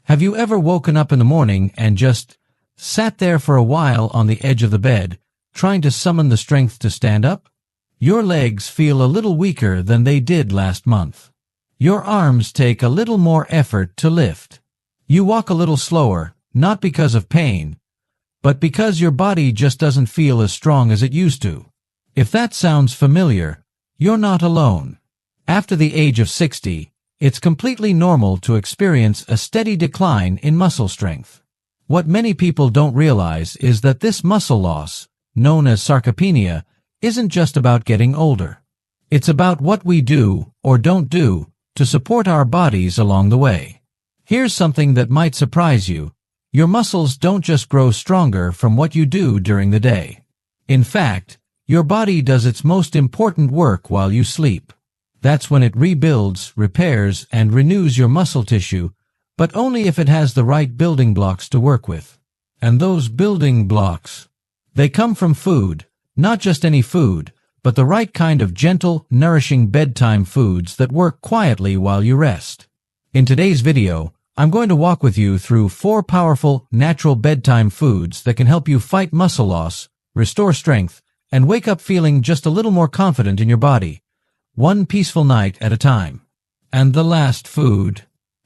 Have you ever woken up in the morning and just sat there for a while on the edge of the bed, trying to summon the strength to stand up? Your legs feel a little weaker than they did last month. Your arms take a little more effort to lift. You walk a little slower, not because of pain, but because your body just doesn't feel as strong as it used to. If that sounds familiar, you're not alone. After the age of 60, it's completely normal to experience a steady decline in muscle strength. What many people don't realize is that this muscle loss, known as sarcopenia, isn't just about getting older. It's about what we do or don't do to support our bodies along the way. Here's something that might surprise you. Your muscles don't just grow stronger from what you do during the day. In fact, your body does its most important work while you sleep. That's when it rebuilds, repairs, and renews your muscle tissue, but only if it has the right building blocks to work with. And those building blocks, they come from food, not just any food, but the right kind of gentle, nourishing bedtime foods that work quietly while you rest. In today's video, I'm going to walk with you through 4 powerful, natural bedtime foods that can help you fight muscle loss, restore strength, and wake up feeling just a little more confident in your body, one peaceful night at a time. And the last food,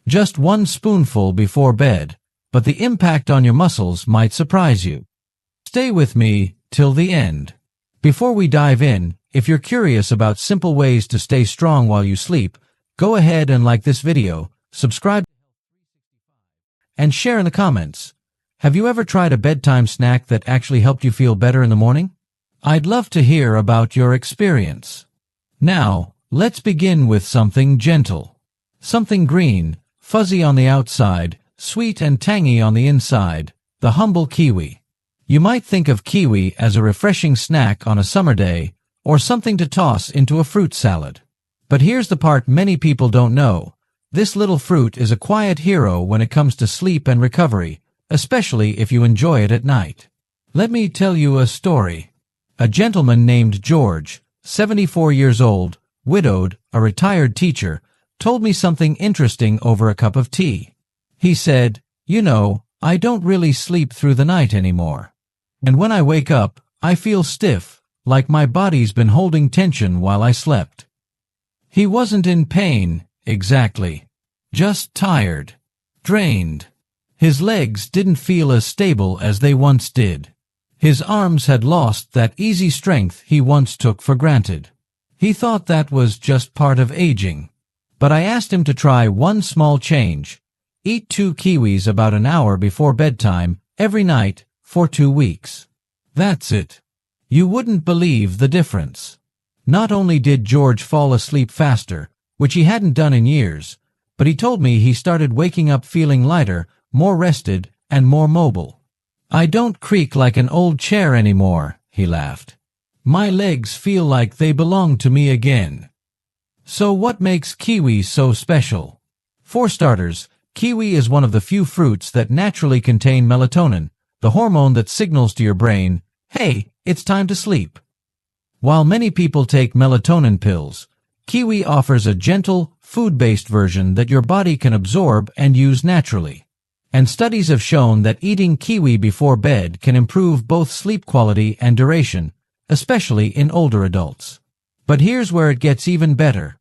just 1 spoonful before bed, but the impact on your muscles might surprise you. Stay with me till the end. Before we dive in, if you're curious about simple ways to stay strong while you sleep, go ahead and like this video, subscribe, and share in the comments. Have you ever tried a bedtime snack that actually helped you feel better in the morning? I'd love to hear about your experience. Now, let's begin with something gentle. Something green, fuzzy on the outside, sweet and tangy on the inside, the humble kiwi. You might think of kiwi as a refreshing snack on a summer day, or something to toss into a fruit salad. But here's the part many people don't know. This little fruit is a quiet hero when it comes to sleep and recovery, especially if you enjoy it at night. Let me tell you a story. A gentleman named George, 74 years old, widowed, a retired teacher, told me something interesting over a cup of tea. He said, "You know, I don't really sleep through the night anymore. And when I wake up, I feel stiff, like my body's been holding tension while I slept." He wasn't in pain, exactly. Just tired, drained. His legs didn't feel as stable as they once did. His arms had lost that easy strength he once took for granted. He thought that was just part of aging. But I asked him to try one small change. Eat 2 kiwis about an hour before bedtime, every night, for 2 weeks. That's it. You wouldn't believe the difference. Not only did George fall asleep faster, which he hadn't done in years, but he told me he started waking up feeling lighter, more rested, and more mobile. "I don't creak like an old chair anymore," he laughed. "My legs feel like they belong to me again." So what makes kiwi so special? For starters, kiwi is one of the few fruits that naturally contain melatonin, the hormone that signals to your brain, "Hey, it's time to sleep." While many people take melatonin pills, kiwi offers a gentle, food-based version that your body can absorb and use naturally. And studies have shown that eating kiwi before bed can improve both sleep quality and duration, especially in older adults. But here's where it gets even better.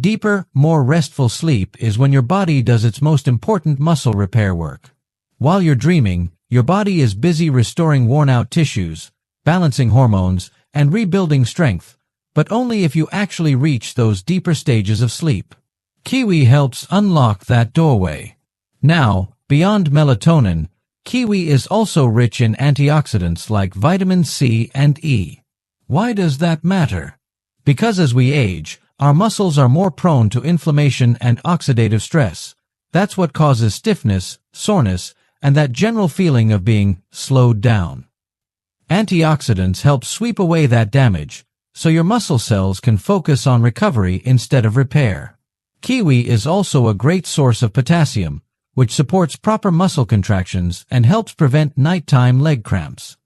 Deeper, more restful sleep is when your body does its most important muscle repair work. While you're dreaming, your body is busy restoring worn-out tissues, balancing hormones, and rebuilding strength, but only if you actually reach those deeper stages of sleep. Kiwi helps unlock that doorway. Now, beyond melatonin, kiwi is also rich in antioxidants like vitamin C and E. Why does that matter? Because as we age, our muscles are more prone to inflammation and oxidative stress. That's what causes stiffness, soreness, and that general feeling of being slowed down. Antioxidants help sweep away that damage, so your muscle cells can focus on recovery instead of repair. Kiwi is also a great source of potassium, which supports proper muscle contractions and helps prevent nighttime leg cramps.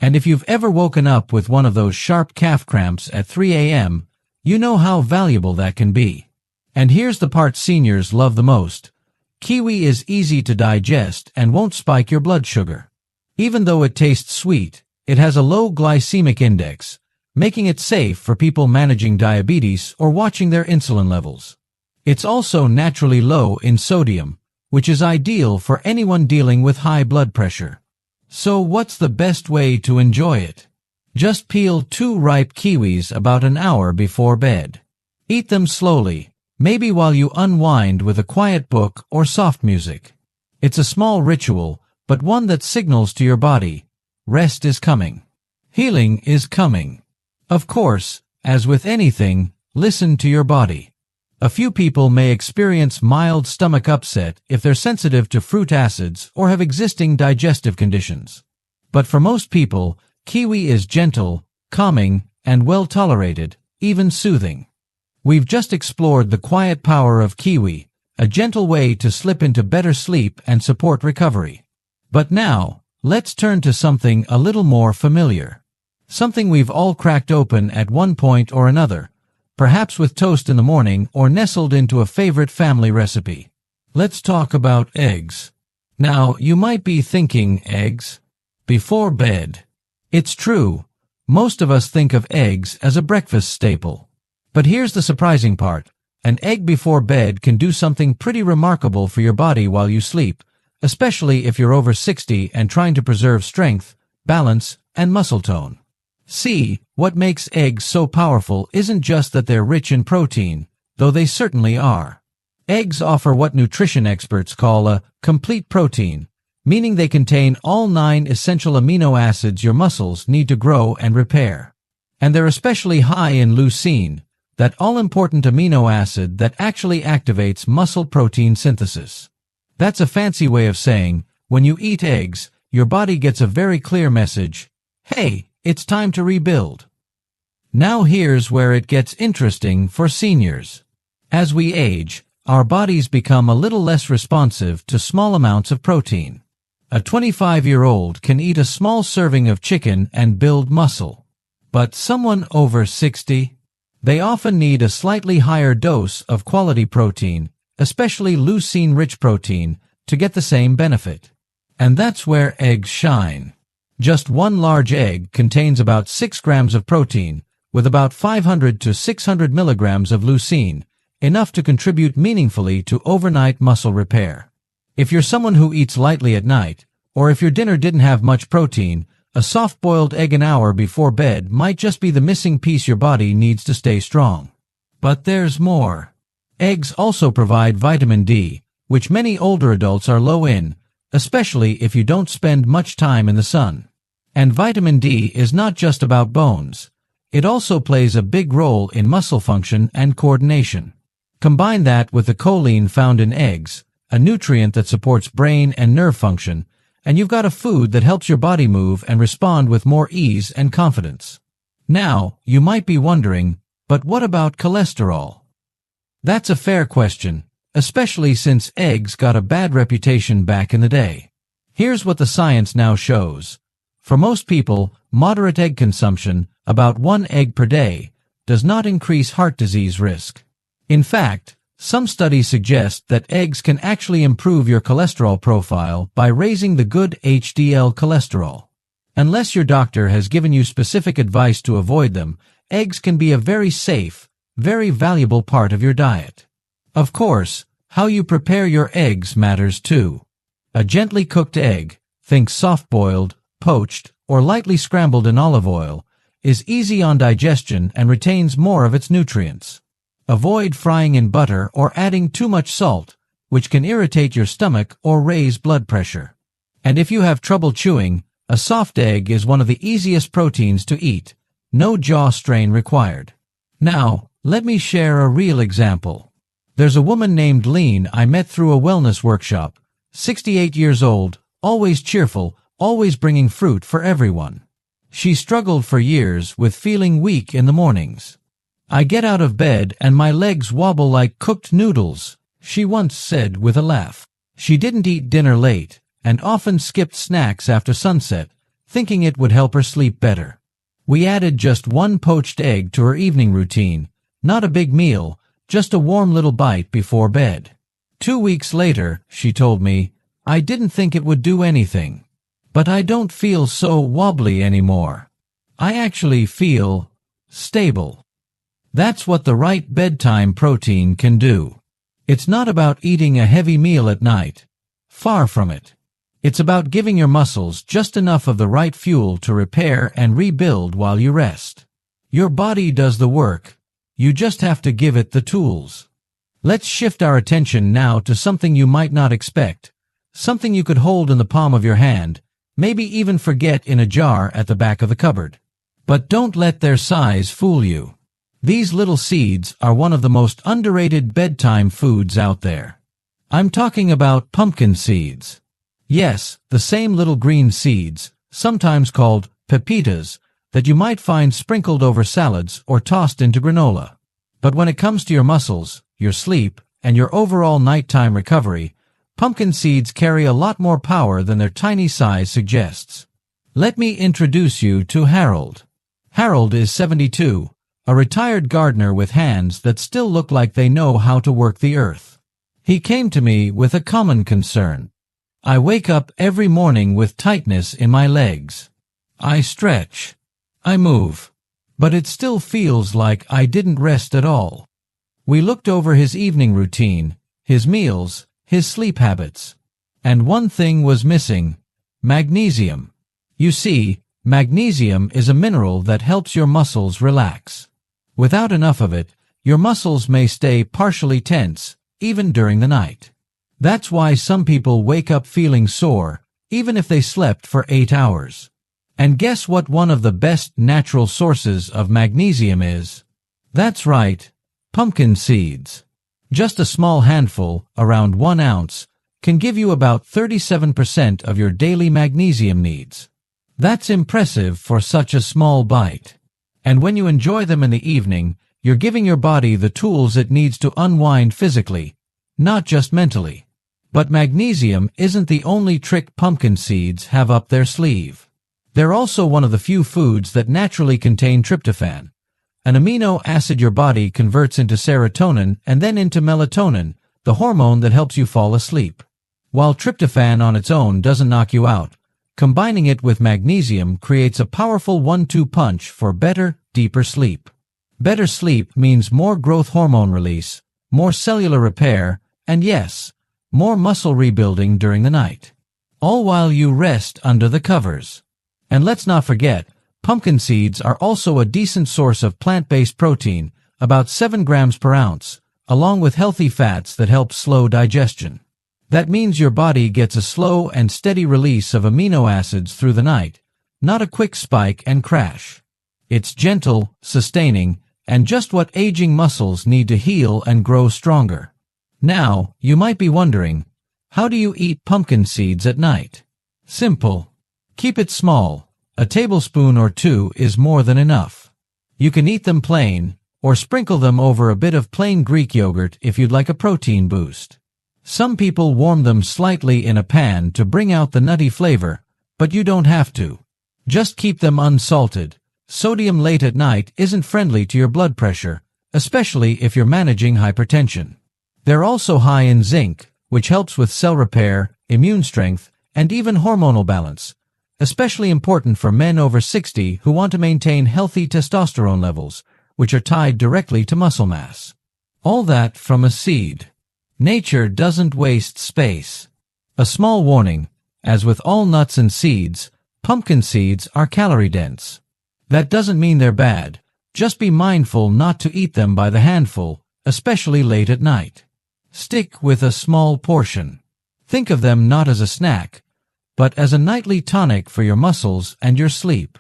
And if you've ever woken up with one of those sharp calf cramps at 3 a.m., you know how valuable that can be. And here's the part seniors love the most. Kiwi is easy to digest and won't spike your blood sugar. Even though it tastes sweet, it has a low glycemic index, making it safe for people managing diabetes or watching their insulin levels. It's also naturally low in sodium, which is ideal for anyone dealing with high blood pressure. So what's the best way to enjoy it? Just peel 2 ripe kiwis about an hour before bed. Eat them slowly, maybe while you unwind with a quiet book or soft music. It's a small ritual, but one that signals to your body, rest is coming. Healing is coming. Of course, as with anything, listen to your body. A few people may experience mild stomach upset if they're sensitive to fruit acids or have existing digestive conditions. But for most people, kiwi is gentle, calming, and well tolerated, even soothing. We've just explored the quiet power of kiwi, a gentle way to slip into better sleep and support recovery. But now, let's turn to something a little more familiar. Something we've all cracked open at one point or another, perhaps with toast in the morning or nestled into a favorite family recipe. Let's talk about eggs. Now, you might be thinking, eggs? Before bed. It's true. Most of us think of eggs as a breakfast staple. But here's the surprising part. An egg before bed can do something pretty remarkable for your body while you sleep, especially if you're over 60 and trying to preserve strength, balance, and muscle tone. See, what makes eggs so powerful isn't just that they're rich in protein, though they certainly are. Eggs offer what nutrition experts call a complete protein, meaning they contain all 9 essential amino acids your muscles need to grow and repair. And they're especially high in leucine, that all-important amino acid that actually activates muscle protein synthesis. That's a fancy way of saying, when you eat eggs, your body gets a very clear message, hey, it's time to rebuild. Now here's where it gets interesting for seniors. As we age, our bodies become a little less responsive to small amounts of protein. A 25-year-old can eat a small serving of chicken and build muscle. But someone over 60? They often need a slightly higher dose of quality protein, especially leucine-rich protein, to get the same benefit. And that's where eggs shine. Just one large egg contains about 6 grams of protein, with about 500 to 600 milligrams of leucine, enough to contribute meaningfully to overnight muscle repair. If you're someone who eats lightly at night, or if your dinner didn't have much protein, a soft-boiled egg an hour before bed might just be the missing piece your body needs to stay strong. But there's more. Eggs also provide vitamin D, which many older adults are low in, especially if you don't spend much time in the sun. And vitamin D is not just about bones. It also plays a big role in muscle function and coordination. Combine that with the choline found in eggs, a nutrient that supports brain and nerve function, and you've got a food that helps your body move and respond with more ease and confidence. Now, you might be wondering, but what about cholesterol? That's a fair question, especially since eggs got a bad reputation back in the day. Here's what the science now shows. For most people, moderate egg consumption, about 1 egg per day, does not increase heart disease risk. In fact, some studies suggest that eggs can actually improve your cholesterol profile by raising the good HDL cholesterol. Unless your doctor has given you specific advice to avoid them, eggs can be a very safe, very valuable part of your diet. Of course, how you prepare your eggs matters too. A gently cooked egg, think soft-boiled, poached, or lightly scrambled in olive oil, is easy on digestion and retains more of its nutrients. Avoid frying in butter or adding too much salt, which can irritate your stomach or raise blood pressure. And if you have trouble chewing, a soft egg is one of the easiest proteins to eat. No jaw strain required. Now, let me share a real example. There's a woman named Lean I met through a wellness workshop, 68 years old, always cheerful, always bringing fruit for everyone. She struggled for years with feeling weak in the mornings. I get out of bed and my legs wobble like cooked noodles, she once said with a laugh. She didn't eat dinner late and often skipped snacks after sunset, thinking it would help her sleep better. We added just 1 poached egg to her evening routine, not a big meal, just a warm little bite before bed. 2 weeks later, she told me, I didn't think it would do anything. But I don't feel so wobbly anymore. I actually feel stable. That's what the right bedtime protein can do. It's not about eating a heavy meal at night. Far from it. It's about giving your muscles just enough of the right fuel to repair and rebuild while you rest. Your body does the work. You just have to give it the tools. Let's shift our attention now to something you might not expect. Something you could hold in the palm of your hand, maybe even forget in a jar at the back of the cupboard. But don't let their size fool you. These little seeds are one of the most underrated bedtime foods out there. I'm talking about pumpkin seeds. Yes, the same little green seeds, sometimes called pepitas, that you might find sprinkled over salads or tossed into granola. But when it comes to your muscles, your sleep, and your overall nighttime recovery, pumpkin seeds carry a lot more power than their tiny size suggests. Let me introduce you to Harold. Harold is 72, a retired gardener with hands that still look like they know how to work the earth. He came to me with a common concern. I wake up every morning with tightness in my legs. I stretch. I move. But it still feels like I didn't rest at all. We looked over his evening routine, his meals, his sleep habits. And one thing was missing: magnesium. You see, magnesium is a mineral that helps your muscles relax. Without enough of it, your muscles may stay partially tense, even during the night. That's why some people wake up feeling sore, even if they slept for 8 hours. And guess what one of the best natural sources of magnesium is? That's right, pumpkin seeds. Just a small handful, around 1 ounce, can give you about 37% of your daily magnesium needs. That's impressive for such a small bite. And when you enjoy them in the evening, you're giving your body the tools it needs to unwind physically, not just mentally. But magnesium isn't the only trick pumpkin seeds have up their sleeve. They're also one of the few foods that naturally contain tryptophan, an amino acid your body converts into serotonin and then into melatonin, the hormone that helps you fall asleep. While tryptophan on its own doesn't knock you out, combining it with magnesium creates a powerful 1-2 punch for better, deeper sleep. Better sleep means more growth hormone release, more cellular repair, and yes, more muscle rebuilding during the night. All while you rest under the covers. And let's not forget, pumpkin seeds are also a decent source of plant-based protein, about 7 grams per ounce, along with healthy fats that help slow digestion. That means your body gets a slow and steady release of amino acids through the night, not a quick spike and crash. It's gentle, sustaining, and just what aging muscles need to heal and grow stronger. Now, you might be wondering, how do you eat pumpkin seeds at night? Simple. Keep it small. A tablespoon or 2 is more than enough. You can eat them plain, or sprinkle them over a bit of plain Greek yogurt if you'd like a protein boost. Some people warm them slightly in a pan to bring out the nutty flavor, but you don't have to. Just keep them unsalted. Sodium late at night isn't friendly to your blood pressure, especially if you're managing hypertension. They're also high in zinc, which helps with cell repair, immune strength, and even hormonal balance, especially important for men over 60 who want to maintain healthy testosterone levels, which are tied directly to muscle mass. All that from a seed. Nature doesn't waste space. A small warning, as with all nuts and seeds, pumpkin seeds are calorie-dense. That doesn't mean they're bad. Just be mindful not to eat them by the handful, especially late at night. Stick with a small portion. Think of them not as a snack, but as a nightly tonic for your muscles and your sleep.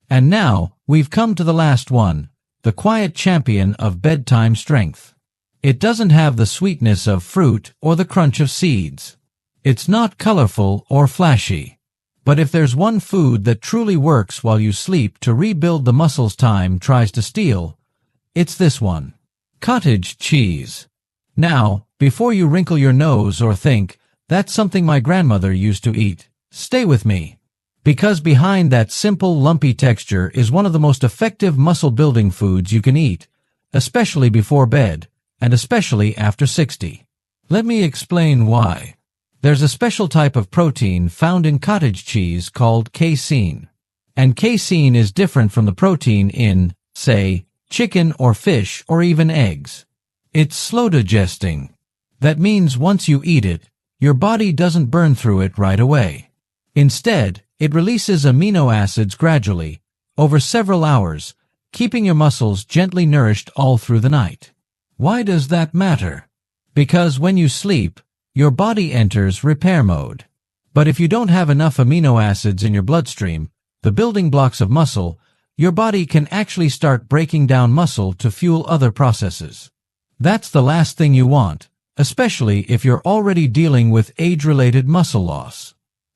And now, we've come to the last one, the quiet champion of bedtime strength. It doesn't have the sweetness of fruit or the crunch of seeds. It's not colorful or flashy. But if there's one food that truly works while you sleep to rebuild the muscles time tries to steal, it's this one. Cottage cheese. Now, before you wrinkle your nose or think, that's something my grandmother used to eat, stay with me. Because behind that simple, lumpy texture is one of the most effective muscle-building foods you can eat, especially before bed, and especially after 60. Let me explain why. There's a special type of protein found in cottage cheese called casein. And casein is different from the protein in, say, chicken or fish or even eggs. It's slow digesting. That means once you eat it, your body doesn't burn through it right away. Instead, it releases amino acids gradually, over several hours, keeping your muscles gently nourished all through the night. Why does that matter? Because when you sleep, your body enters repair mode. But if you don't have enough amino acids in your bloodstream, the building blocks of muscle, your body can actually start breaking down muscle to fuel other processes. That's the last thing you want, especially if you're already dealing with age-related muscle loss.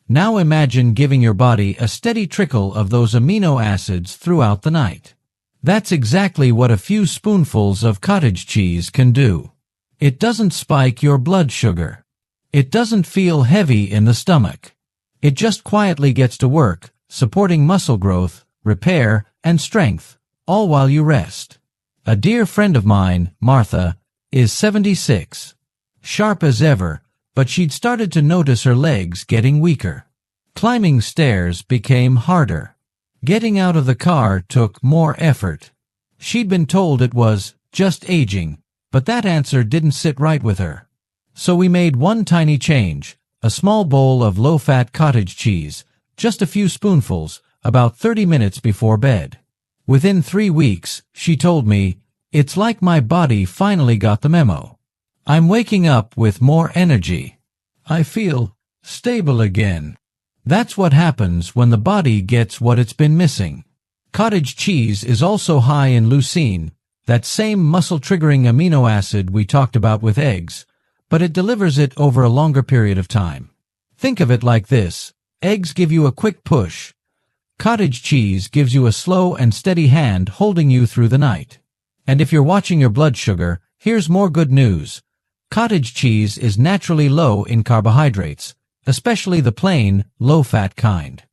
Now imagine giving your body a steady trickle of those amino acids throughout the night. That's exactly what a few spoonfuls of cottage cheese can do. It doesn't spike your blood sugar. It doesn't feel heavy in the stomach. It just quietly gets to work, supporting muscle growth, repair, and strength, all while you rest. A dear friend of mine, Martha, is 76. Sharp as ever, but she'd started to notice her legs getting weaker. Climbing stairs became harder. Getting out of the car took more effort. She'd been told it was just aging, but that answer didn't sit right with her. So we made one tiny change, a small bowl of low-fat cottage cheese, just a few spoonfuls, about 30 minutes before bed. Within 3 weeks, she told me, "It's like my body finally got the memo. I'm waking up with more energy. I feel stable again." That's what happens when the body gets what it's been missing. Cottage cheese is also high in leucine, that same muscle-triggering amino acid we talked about with eggs, but it delivers it over a longer period of time. Think of it like this. Eggs give you a quick push. Cottage cheese gives you a slow and steady hand holding you through the night. And if you're watching your blood sugar, here's more good news. Cottage cheese is naturally low in carbohydrates, especially the plain, low-fat kind.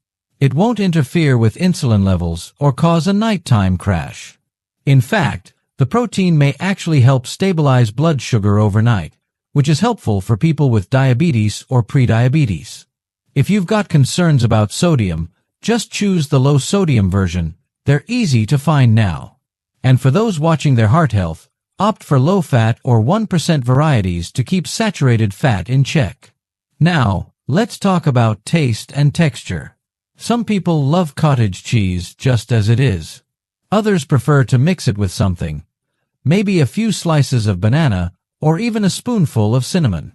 It won't interfere with insulin levels or cause a nighttime crash. In fact, the protein may actually help stabilize blood sugar overnight, which is helpful for people with diabetes or prediabetes. If you've got concerns about sodium, just choose the low-sodium version. They're easy to find now. And for those watching their heart health, opt for low-fat or 1% varieties to keep saturated fat in check. Now, let's talk about taste and texture. Some people love cottage cheese just as it is. Others prefer to mix it with something, maybe a few slices of banana or even a spoonful of cinnamon.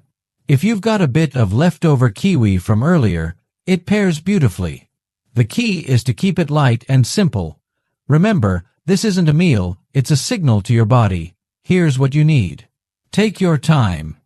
If you've got a bit of leftover kiwi from earlier, it pairs beautifully. The key is to keep it light and simple. Remember, this isn't a meal, it's a signal to your body. Here's what you need. Take your time.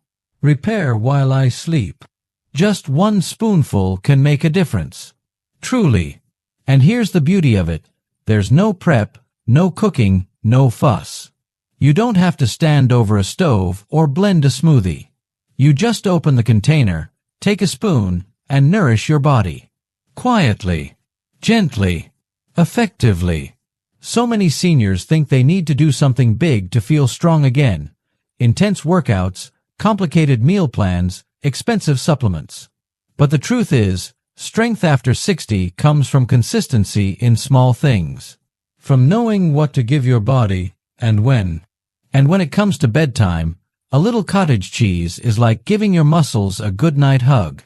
Repair while I sleep. Just one spoonful can make a difference. Truly. And here's the beauty of it. There's no prep, no cooking, no fuss. You don't have to stand over a stove or blend a smoothie. You just open the container, take a spoon, and nourish your body. Quietly, gently, effectively. So many seniors think they need to do something big to feel strong again. Intense workouts, complicated meal plans, expensive supplements. But the truth is, strength after 60 comes from consistency in small things. From knowing what to give your body, and when. And when it comes to bedtime, a little cottage cheese is like giving your muscles a good night hug.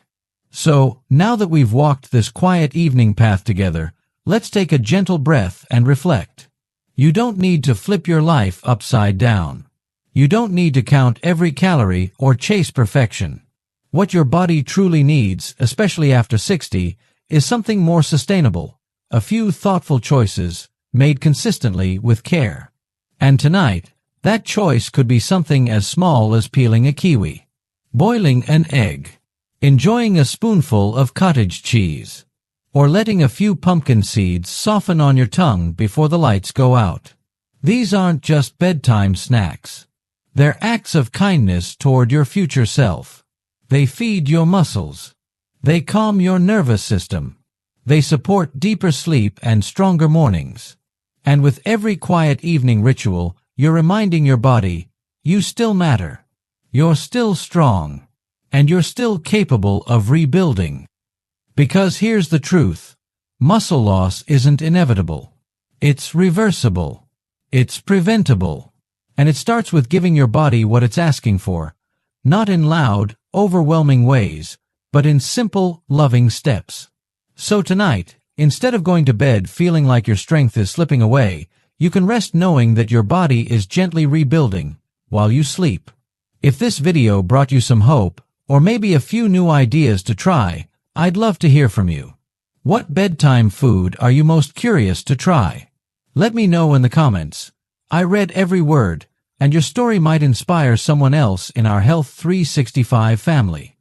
So, now that we've walked this quiet evening path together, let's take a gentle breath and reflect. You don't need to flip your life upside down. You don't need to count every calorie or chase perfection. What your body truly needs, especially after 60, is something more sustainable, a few thoughtful choices, made consistently with care. And tonight, that choice could be something as small as peeling a kiwi, boiling an egg, enjoying a spoonful of cottage cheese, or letting a few pumpkin seeds soften on your tongue before the lights go out. These aren't just bedtime snacks. They're acts of kindness toward your future self. They feed your muscles. They calm your nervous system. They support deeper sleep and stronger mornings. And with every quiet evening ritual, you're reminding your body, you still matter. you're still strong, and you're still capable of rebuilding. Because here's the truth. Muscle loss isn't inevitable. It's reversible. It's preventable. And it starts with giving your body what it's asking for, not in loud, overwhelming ways, but in simple, loving steps. So tonight, instead of going to bed feeling like your strength is slipping away, you can rest knowing that your body is gently rebuilding while you sleep. If this video brought you some hope, or maybe a few new ideas to try, I'd love to hear from you. What bedtime food are you most curious to try? Let me know in the comments. I read every word, and your story might inspire someone else in our Health 365 family.